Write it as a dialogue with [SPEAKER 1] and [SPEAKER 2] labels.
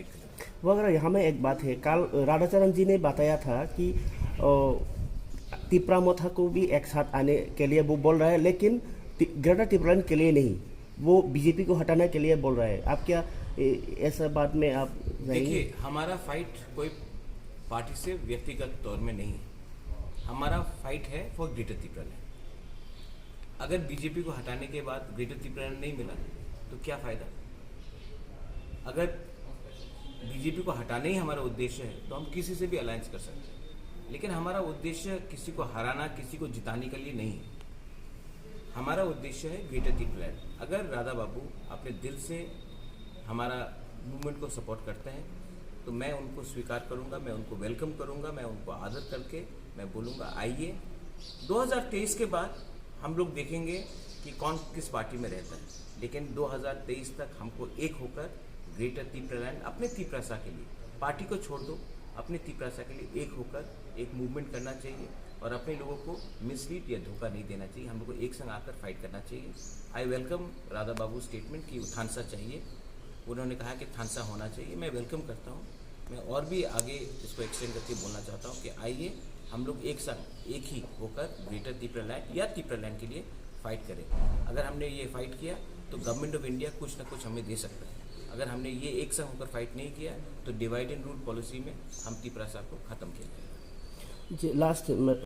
[SPEAKER 1] Fight करेंगे।
[SPEAKER 2] वगैरह यहाँ में एक बात है, कल राधाचरण जी ने बताया था कि तिपरा मोथा को भी एक साथ आने के लिए वो बोल रहा है, लेकिन ग्रेटर तिपरालैंड के लिए नहीं, वो बीजेपी को हटाने के लिए बोल रहा है। आप क्या ऐसा बात में आप जाएंगे?
[SPEAKER 1] देखिए, हमारा फाइट कोई पार्टी से व्यक्तिगत तौर में नहीं है, हमारा फाइट है फॉर ग्रेटर तिपरालैंड। अगर बीजेपी को हटाने के बाद ग्रेटर तिपरालैंड नहीं मिला तो क्या फायदा? अगर बीजेपी को हटाना ही हमारा उद्देश्य है तो हम किसी से भी अलायंस कर सकते हैं, लेकिन हमारा उद्देश्य किसी को हराना, किसी को जिताने के लिए नहीं है। हमारा उद्देश्य है ग्रेटर तिपरालैंड। अगर राधा बाबू अपने दिल से हमारा मूवमेंट को सपोर्ट करते हैं तो मैं उनको स्वीकार करूंगा, मैं उनको वेलकम करूंगा, मैं उनको आदर करके मैं बोलूँगा आइए। 2023 के बाद हम लोग देखेंगे कि कौन किस पार्टी में रहता है, लेकिन 2023 तक हमको एक होकर ग्रेटर तिपरालैंड, अपने तिपरासा के लिए, पार्टी को छोड़ दो, अपने तिपरासा के लिए एक होकर एक मूवमेंट करना चाहिए और अपने लोगों को मिसलीड या धोखा नहीं देना चाहिए। हम लोग को एक संग आकर फाइट करना चाहिए। I welcome Radha Babu statement कि थानसा चाहिए, उन्होंने कहा कि थानसा होना चाहिए, मैं वेलकम करता हूँ। मैं और भी आगे इसको एक्सटेंड करके बोलना चाहता हूँ कि आइए हम लोग एक संग, एक ही होकर ग्रेटर तिपरालैंड या तिपरालैंड के लिए फाइट करें। अगर हमने ये फाइट किया तो गवर्नमेंट ऑफ इंडिया कुछ ना कुछ हमें दे सकता है। अगर हमने ये एक संग होकर फाइट नहीं किया तो डिवाइड एंड रूल पॉलिसी में हम तिपरासा को ख़त्म किया जाएगा।
[SPEAKER 2] जी, लास्ट